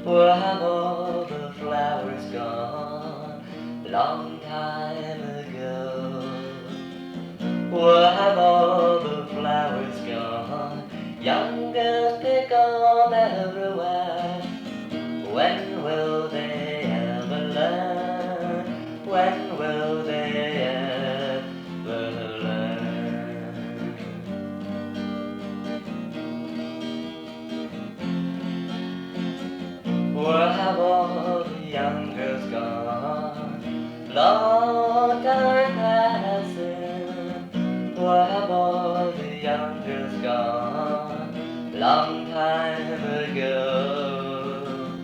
Where have all the flowers gone? Long time ago. Where have all the flowers gone? Young girls pick on everywhere. When will they ever learn? When will they ever learn? Where have all the young girls gone? Long time passing. Where have all the young girls gone? Long time ago.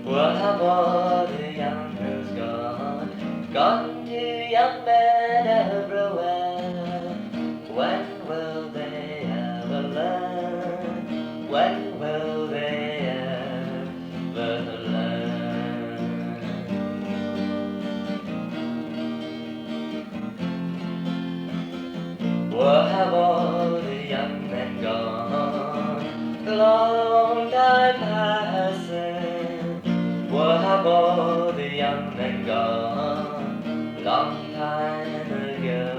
Where have all the young girls gone? Gone to young men everywhere. When will they ever learn? When will they ever learn? Where have all the young men gone? Long time passing. Where have all the young men gone? Long time ago.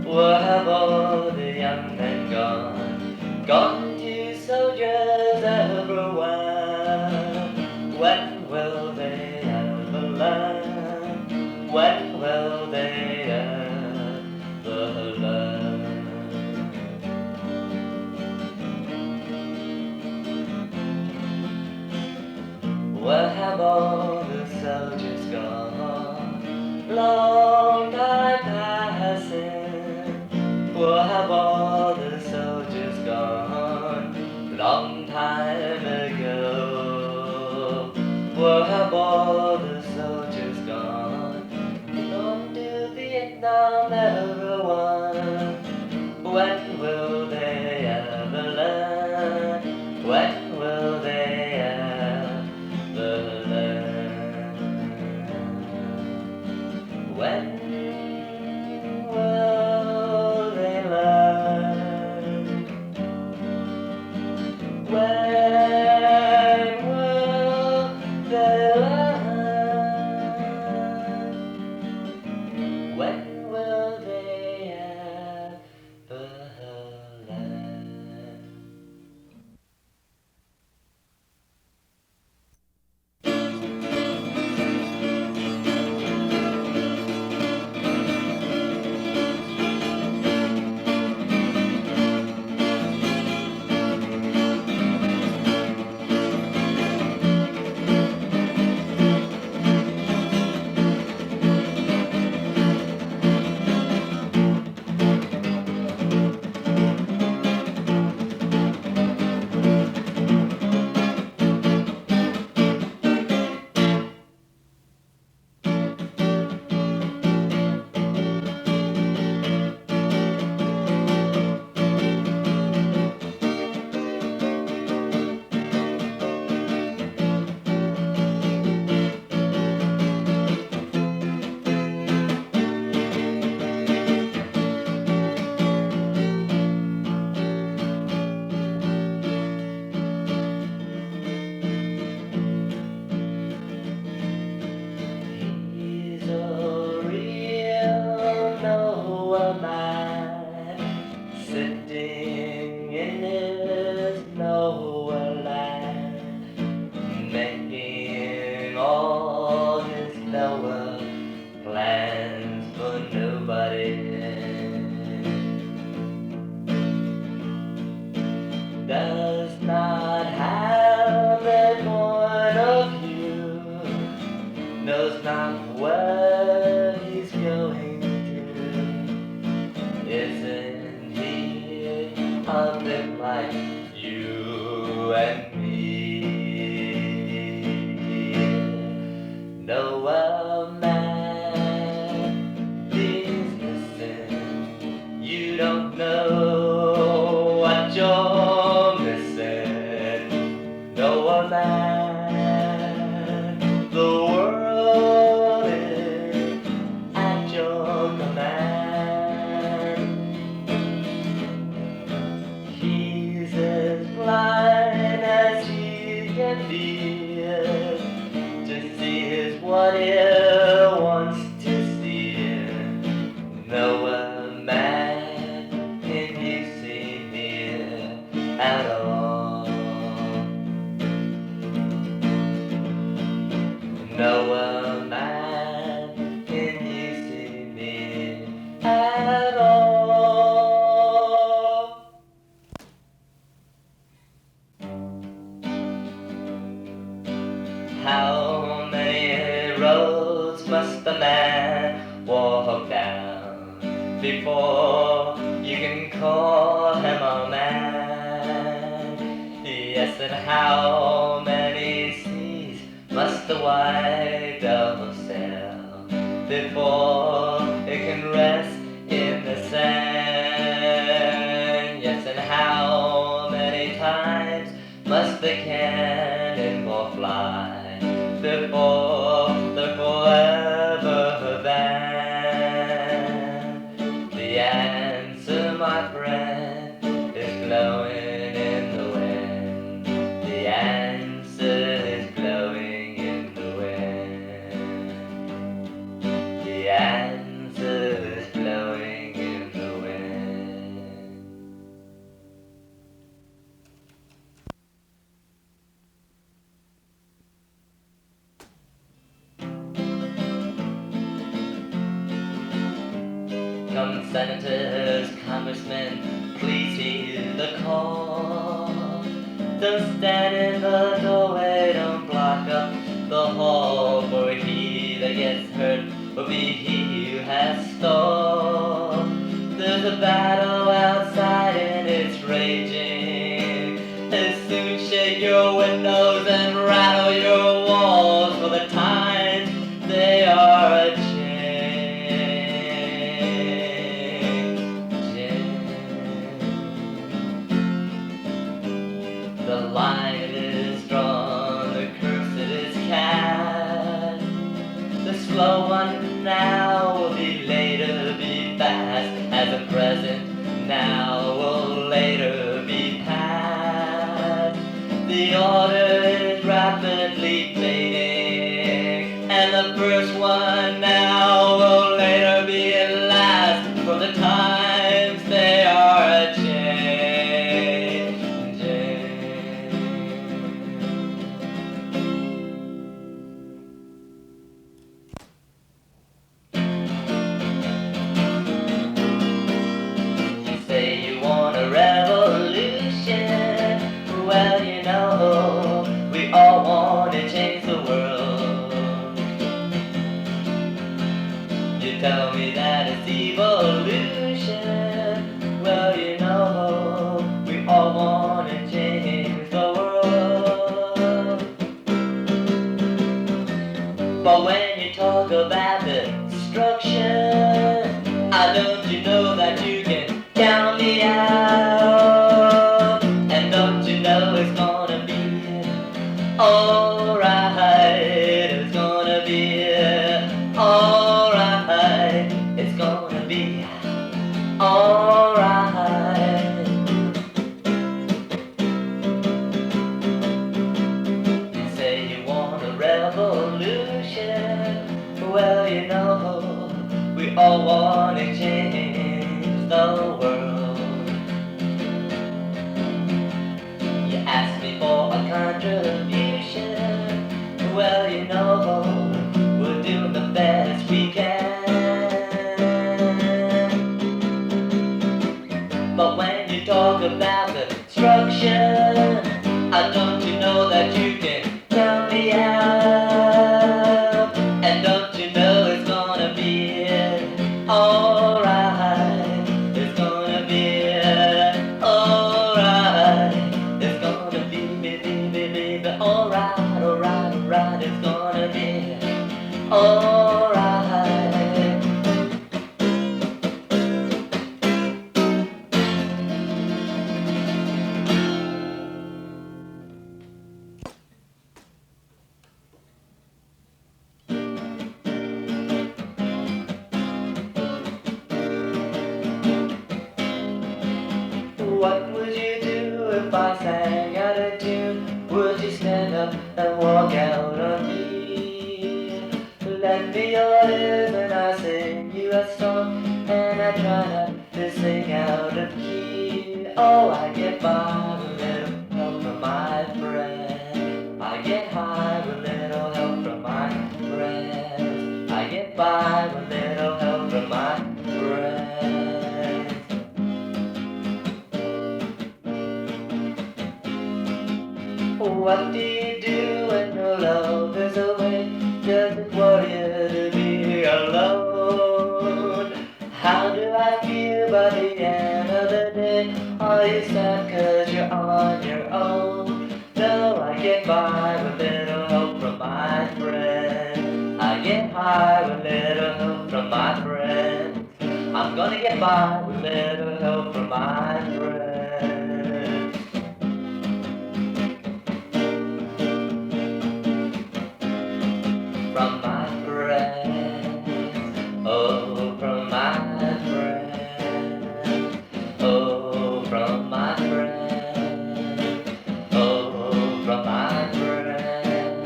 Where have all the young men gone? Gone to soldiers everywhere. When will they ever learn? When will they ever learn? Where have all the soldiers gone? Long time passing. Where have all the soldiers gone? Long time ago. Where have all the soldiers gone? Gone to Vietnam, everyone. When will they ever learn? When will they ever learn? When will they learn? When will they learn? When will they ever learn? He's a real Noah man, sitting in his Noah land, making all his Noah plans for nobody. Does not have a point of view, knows not where he's going to. Isn't he a bit like you and me? Noah man, please listen. You don't know what you're missing. Noah man, the world is at your command. He's as blind as he can can feel. To see is what he wants to see. No man can you see me at all. No man can you see me at all. How many roads must a man walk down before you can call him a man? Yes, and how many seas must the white dove sail before it can rest in the sand? Yes, and how many times must the cannonball fly before they're forever banned? The answer, my friend, is blowing in the wind. The answer is blowing in the wind. The answer is blowing in the wind. Come senators, congressmen, please hear the call. Don't stand in the doorway, don't block up the hall, for he that gets hurt will be he who has stalled. There's a battle outside and it's raging. Soon shake your windows and rattle your walls, for the times they are a The line is drawn, the curse is cast. The slow one now will be later be fast, as the present now will later be past. The order is rapidly fading, and the first one now will later be last, for the times they are a change. Well, you know, we all want to change the world. You tell me that it's evolution. Well, you know, we all want to change the world. But when you talk about destruction, don't you know that you can count me out? And don't you know it's gonna be alright? It's gonna be alright. It's gonna be alright. You say you want a revolution. Well, you know, we all want to change the world. You ask me for a contribution. Well, you know, we're doing the best we can. But when you talk about construction, don't you know that you can count me out? And don't you know it's gonna be alright? It's gonna be alright. It's gonna be alright, alright, alright. It's gonna be alright. What would you do if I sang out of tune? Would you stand up up and walk out on me. Lend me your ears when I sing you a song, and I try not to sing out of key. Oh, I get by with little help from my friend. I get high with little help from my friend. I get by with little help from my friend. What do you do when your love is away? Does it worry you to be alone? How do I feel by the end of the day? Are you sad 'cause you're on your own? No, I get by with little help from my friend. I get high with little help from my friend. I'm gonna get by with little help from my friend. From my friend, oh, from my friend, oh, from my friend, oh, from my friend.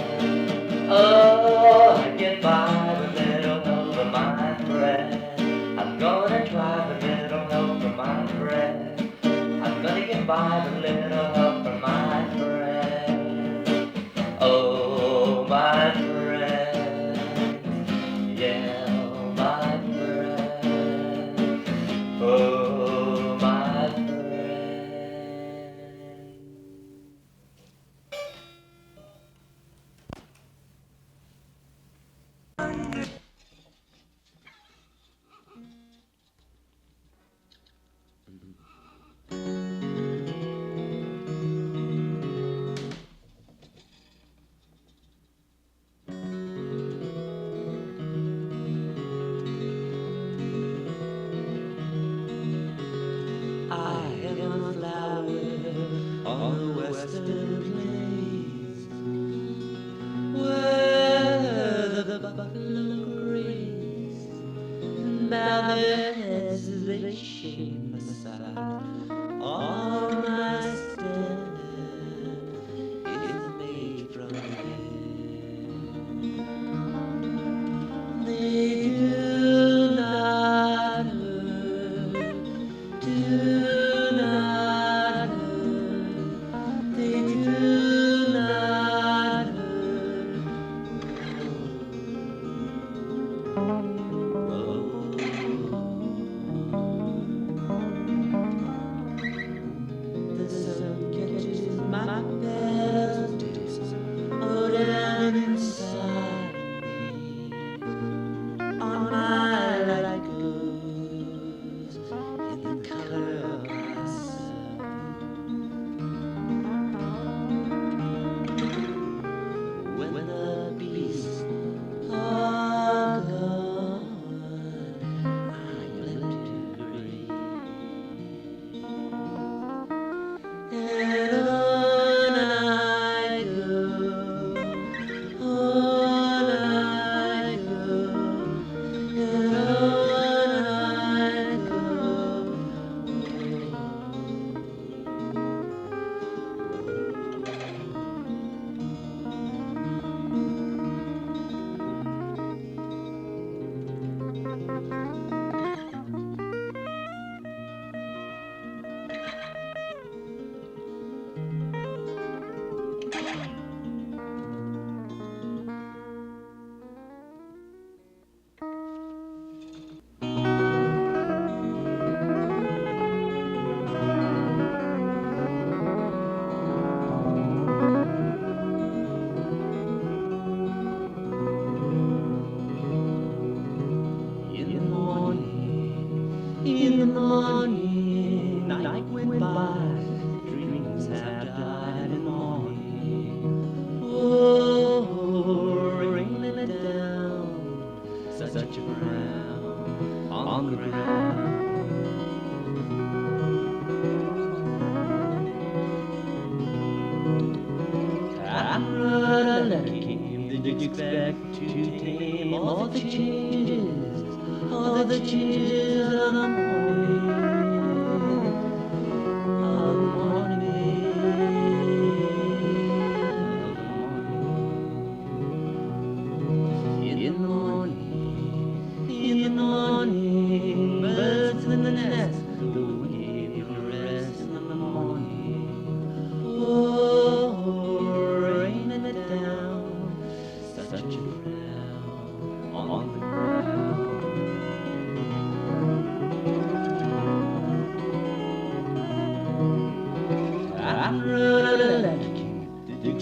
Oh, I get by with little help from my friend. I'm gonna try with little help from my friend. I'm gonna get by with little help from my friend. Oh, my friend. Oh, my friend.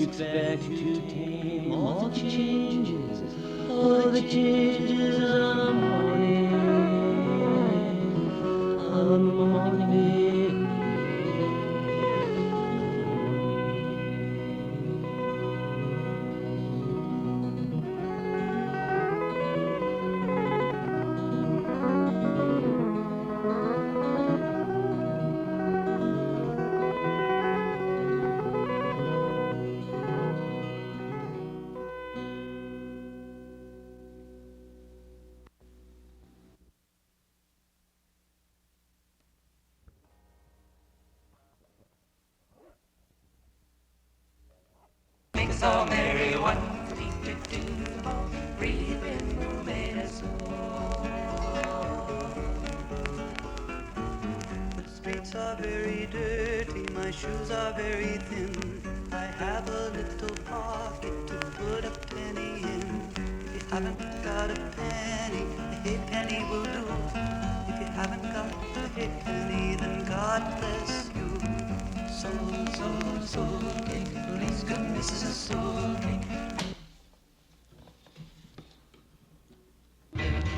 you expect to tame all the changes, all the changes on a morning, on a morning. So merry one, breathe in who made us all. The streets are very dirty, my shoes are very thin. I have a little pocket to put a penny in. If you haven't got a penny, a halfpenny will do. If you haven't got a halfpenny, then God bless you. Soul cake, please goodness is a soul cake.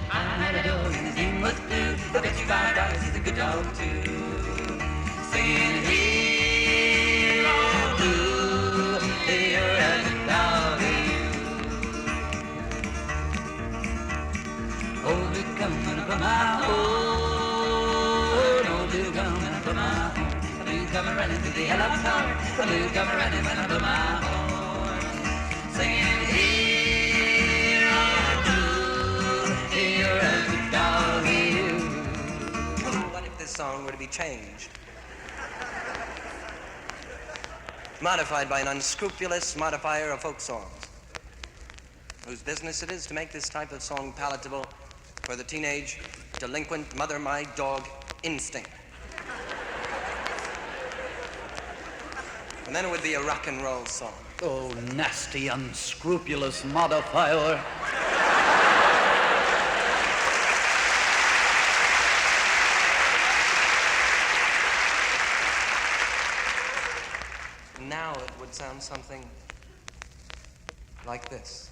I had a dog and his name was Blue. I bet you $5 he's a good dog too. Singing hero blue, you're a good dog you. Oh, Blue coming up on my home, oh, Blue coming up on my home. Blue coming running through the yellow car, Blue coming running when I blow my horn. Singing hero blue, you're a good dog you. What if this song were to be changed? Modified by an unscrupulous modifier of folk songs, whose business it is to make this type of song palatable for the teenage, delinquent, mother-my-dog instinct. And then it would be a rock and roll song. Oh, nasty, unscrupulous modifier. Now it would sound something like this.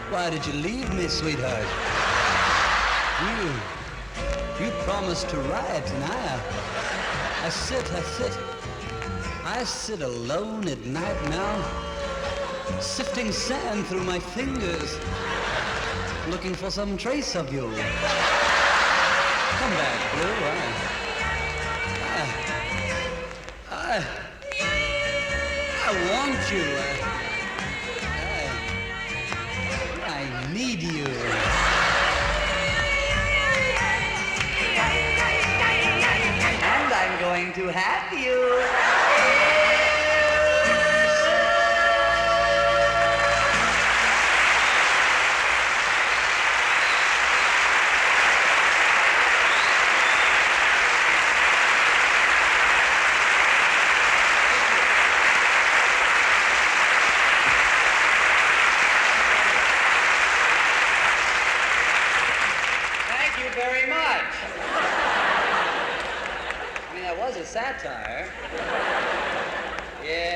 Why did you leave me, sweetheart? You promised to ride, and I sit alone at night now, sifting sand through my fingers, looking for some trace of you. Come back, Blue. I want you. I need you. And I'm going to have you. Very much. I mean, that was a satire. Yeah.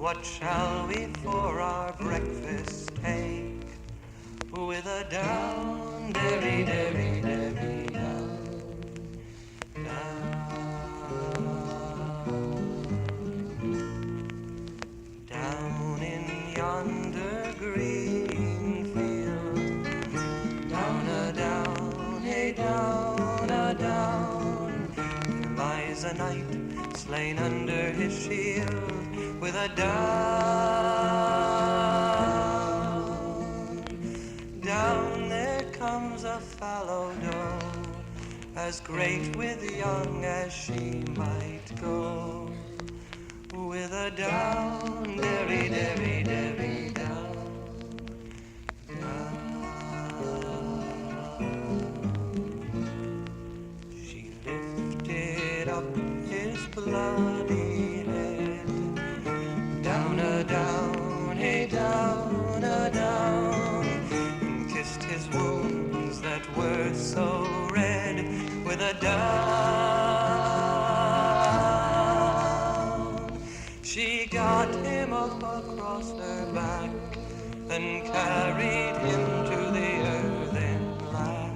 What shall we for our breakfast take? With a down, derry, derry, derry, down, down, down in yonder green field, down, hey, down, lies a knight slain under his shield with a down there comes a fallow doe, as great with young as she might go, with a down, derry, derry, derry, down, down. She lifted up his bloody head, down, hey, down, and kissed his wounds that were so red with a down. She got him up across her back and carried him to the earthen rack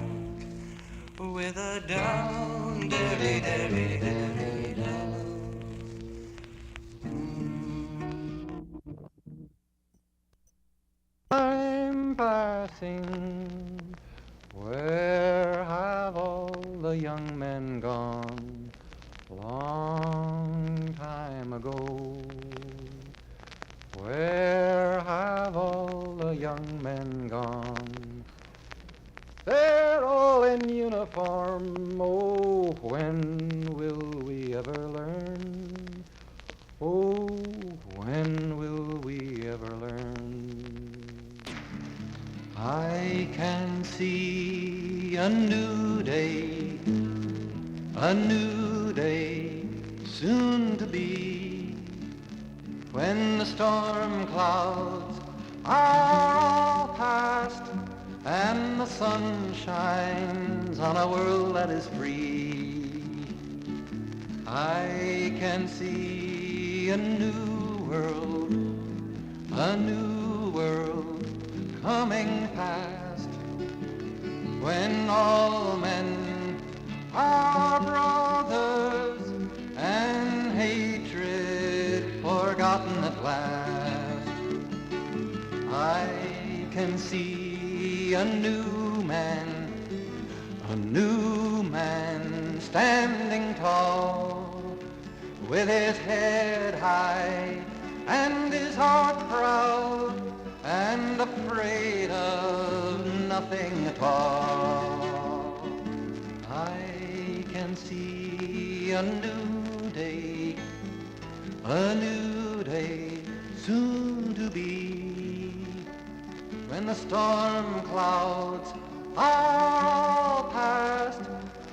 with a down, derry, derry, derry, down. I'm passing. Where have all the young men gone? Long time ago. Where have all the young men gone? They're all in uniform. Oh, when will we ever learn? Oh, when will we ever learn? I can see a new day soon to be, when the storm clouds are all past and the sun shines on a world that is free. I can see a new world coming past, when all men are brothers and hatred forgotten at last. I can see a new man standing tall, with his head high and his heart proud, and afraid of nothing at all. I can see a new day soon to be, when the storm clouds are all past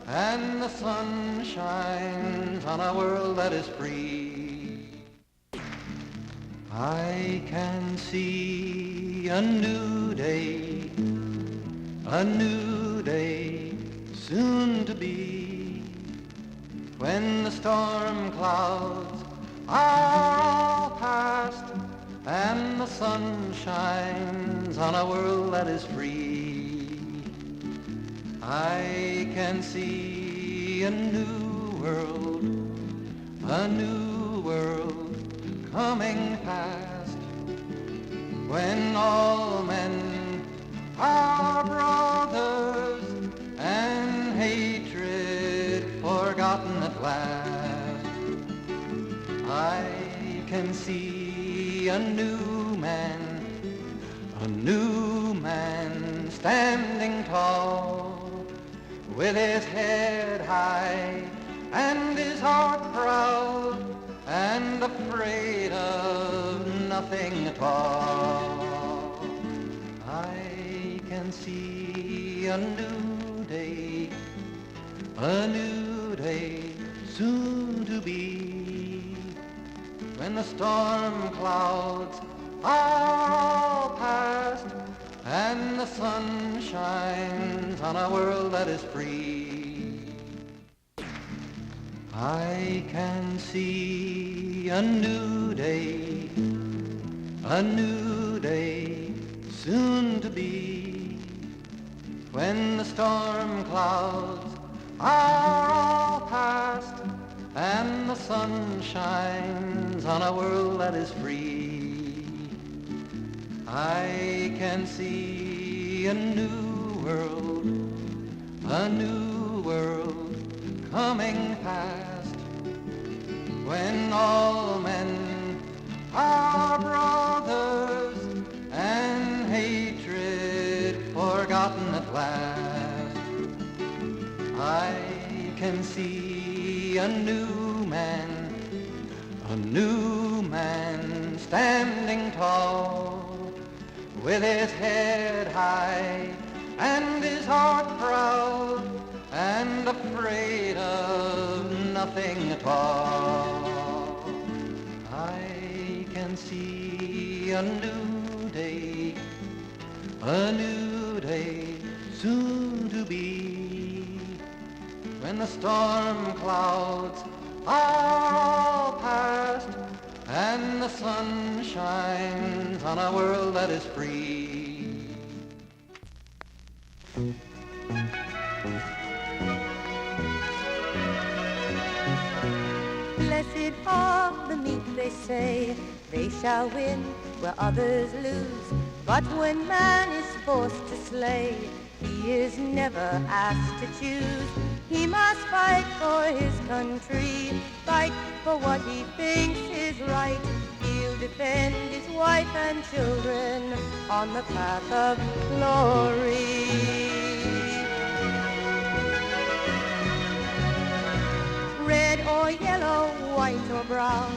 and the sun shines on a world that is free. I can see a new day soon to be, when the storm clouds are all past and the sun shines on a world that is free. I can see a new world coming past, when all men are brothers and hatred forgotten at last. I can see a new man standing tall, with his head high and his heart proud, and afraid of nothing at all. I can see a new day soon to be, when the storm clouds are all past and the sun shines on a world that is free. I can see a new day a new day soon to be, when the storm clouds are all past and the sun shines on a world that is free. I can see a new world coming past, when all men are brothers and hatred forgotten at last. I can see a new man standing tall, with his head high and his heart proud, and afraid of nothing at all. I can see a new day soon to be, when the storm clouds are all past and the sun shines on a world that is free. Blessed are the meek, they say, they shall win where others lose. But when man is forced to slay, he is never asked to choose. He must fight for his country, fight for what he thinks is right. He'll defend his wife and children on the path of glory. Red or yellow, white or brown,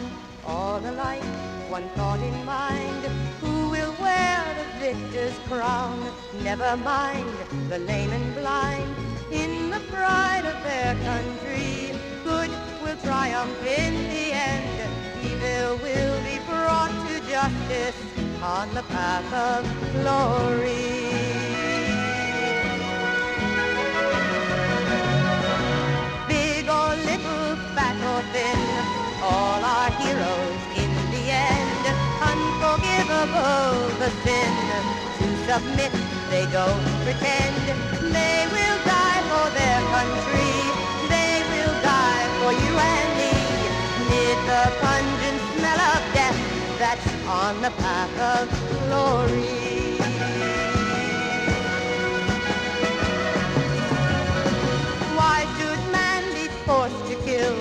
all alike, one thought in mind. Who will wear the victor's crown? Never mind the lame and blind. In the pride of their country, good will triumph in the end. Evil will be brought to justice on the path of glory. Big or little, fat or thin, all are heroes in the end. Unforgivable the sin, to submit they don't pretend. They will die for their country, they will die for you and me. Mid the pungent smell of death that's on the path of glory. Why should man be forced to kill?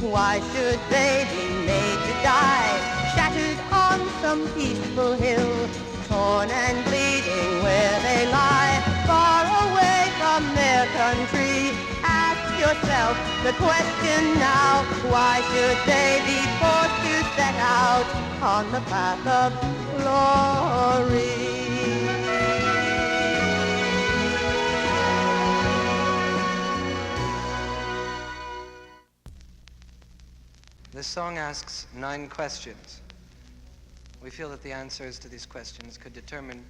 Why should they be made to die? Shattered on some peaceful hill, torn and bleeding where they lie, far away from their country. Ask yourself the question now, why should they be forced to set out on the path of glory? This song asks 9 questions. We feel that the answers to these questions could determine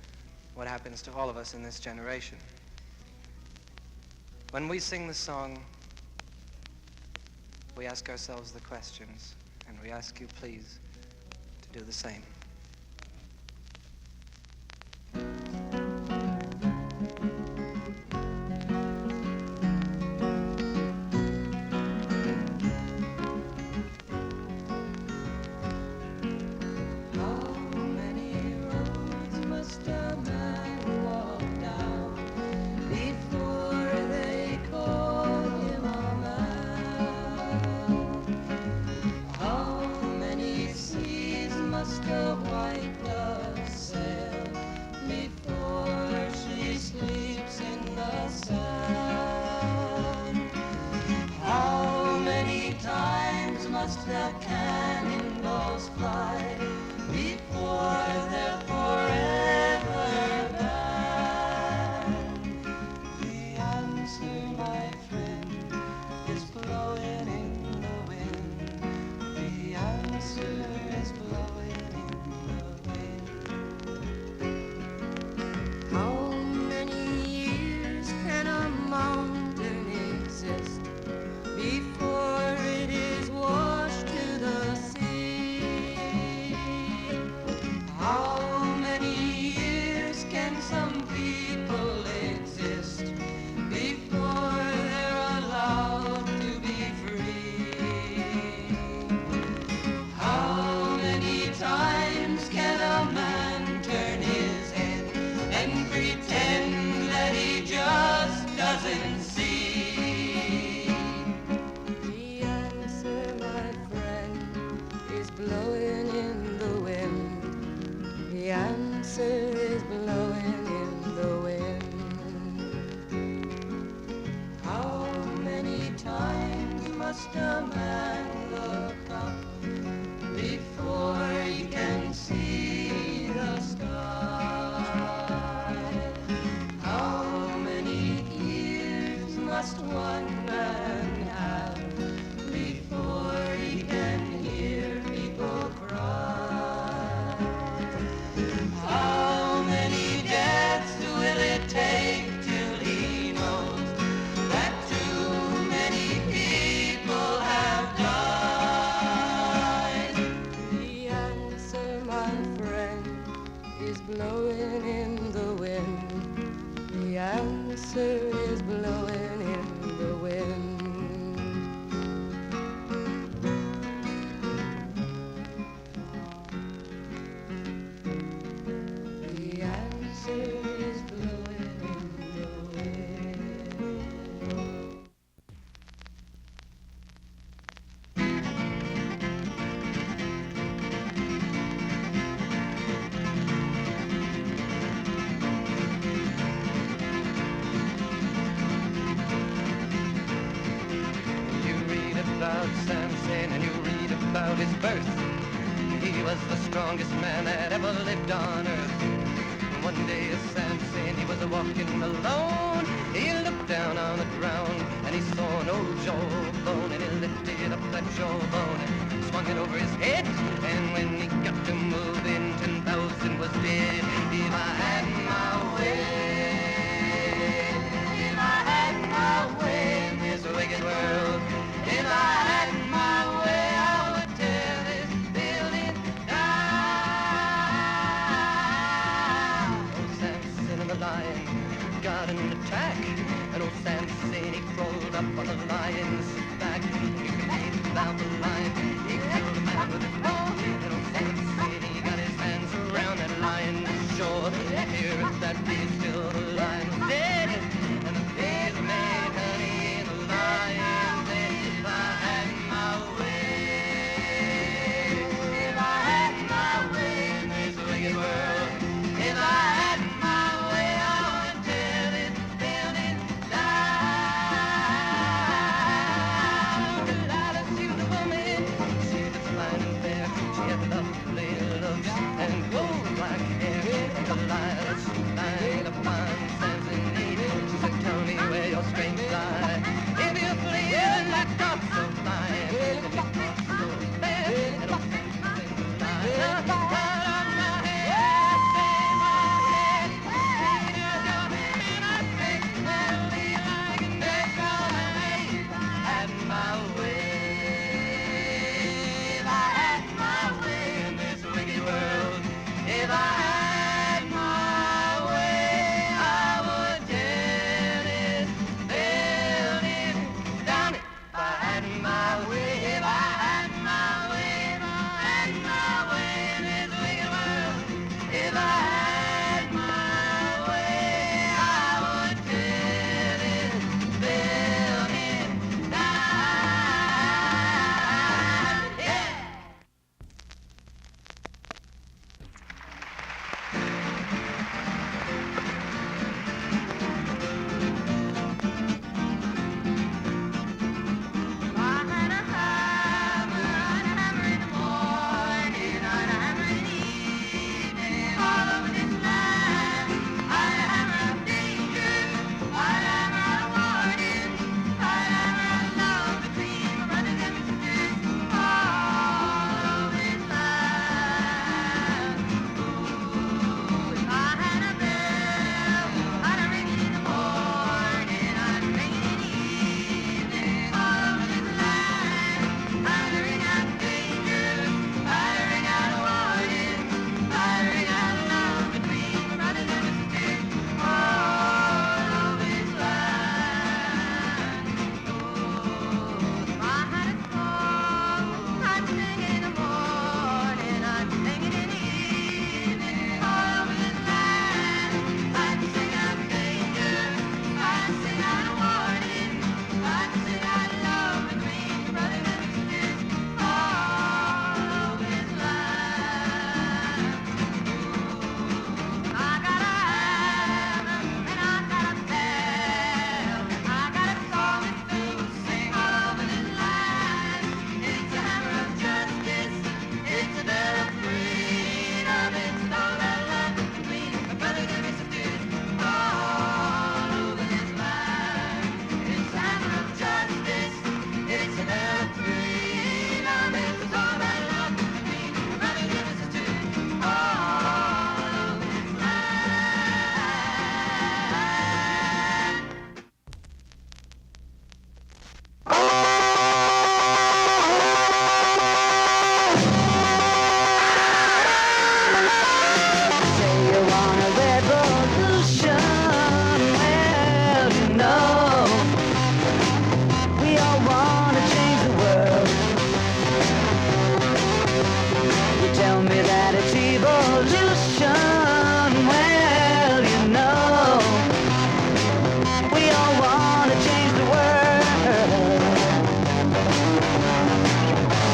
what happens to all of us in this generation. When we sing the song, we ask ourselves the questions, and we ask you, please, to do the same. Before it is washed to the sea. must a man look up before he can see the sky? How many years must one man have before he can hear people cry? How many deaths will it take till he knows that too many people have died? The answer, my friend, is blowing in the wind. The answer is blowing in the wind. The answer is blowing in the wind. You read about Samson and you read about his birth. He was the strongest man that ever lived on earth. One day as Samson, he was walking alone. He looked down on the ground and he saw an old jawbone, and he lifted up that jawbone and swung it over his head. And when he got to moving, 10,000 was dead. If I had my way, if I had my way in this wicked world, if I had my way, I would tear this building down. Old Samson and the lion got an attack, and old Samson, he crawled up on the lion's back.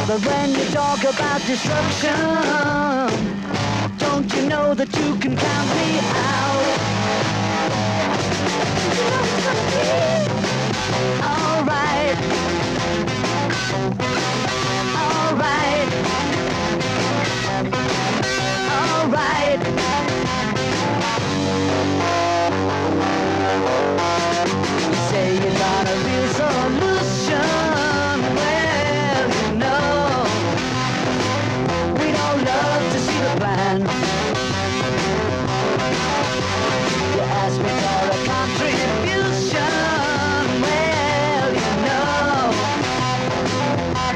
But when you talk about destruction, don't you know that you can count me out? Alright. Alright. Alright. You say you got a real solution. Well, you know, we don't love to see the plan. You ask me for a contribution. Well, you know,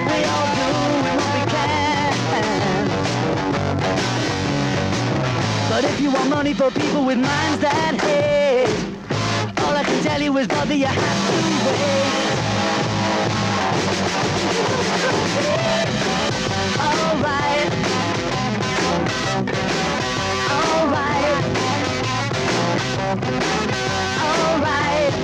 we all do what we can. But if you want money for people with minds that hate, all I can tell you is, brother, you have to wait. Alright. Alright. Alright.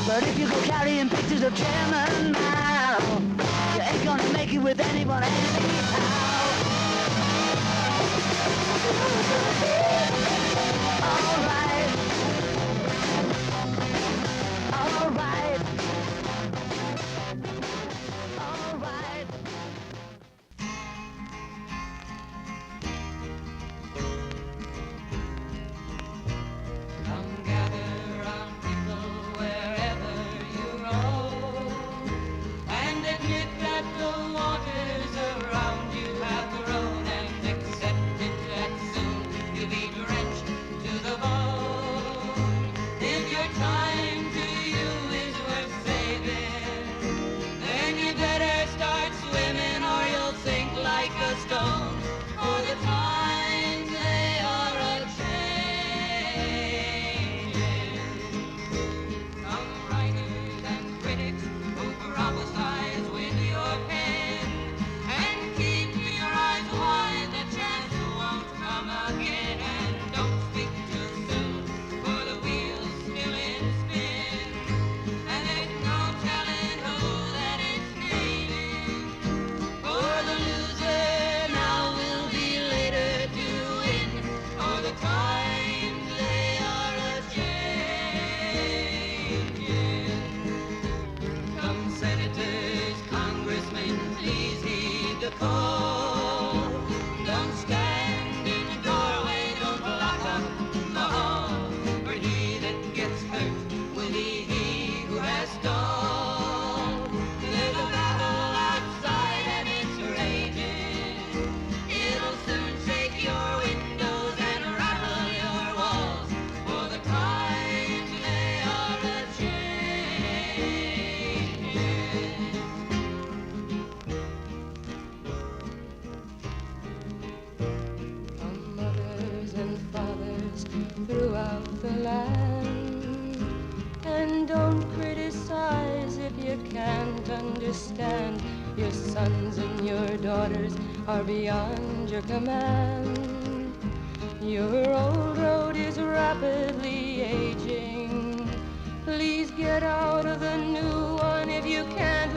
But if you go carrying pictures of Chairman Mao, you ain't gonna make it with anyone anyhow. Alright. Alright. Alright. Come gather round people wherever you roam, and admit that the waters around you have grown, and accept it that soon you'll be drenched to the bone. If your time to you is worth saving, then you better start swimming or you'll sink like a stone. For the times they are a-changing. Some writers and critics who prophesize with your pen, and keep your eyes wide, the chance won't come again. And don't speak too soon, for the wheel's still in spin, and there's no telling who that it's naming. For the loser now will be later to win, for the times they are a-changing. Come senators, congressmen, please heed the call. Don't stand in the doorway, don't block up the hall, for he that gets hurt will be he who has stalled. There's a battle outside and it's raging. It'll soon shake your windows and rattle your walls, for the times they are a-changing. From mothers and fathers throughout the land, and don't criticize if you can't understand. Your sons and your daughters are beyond your command. Your old road is rapidly aging. Please get out of the new one if you can't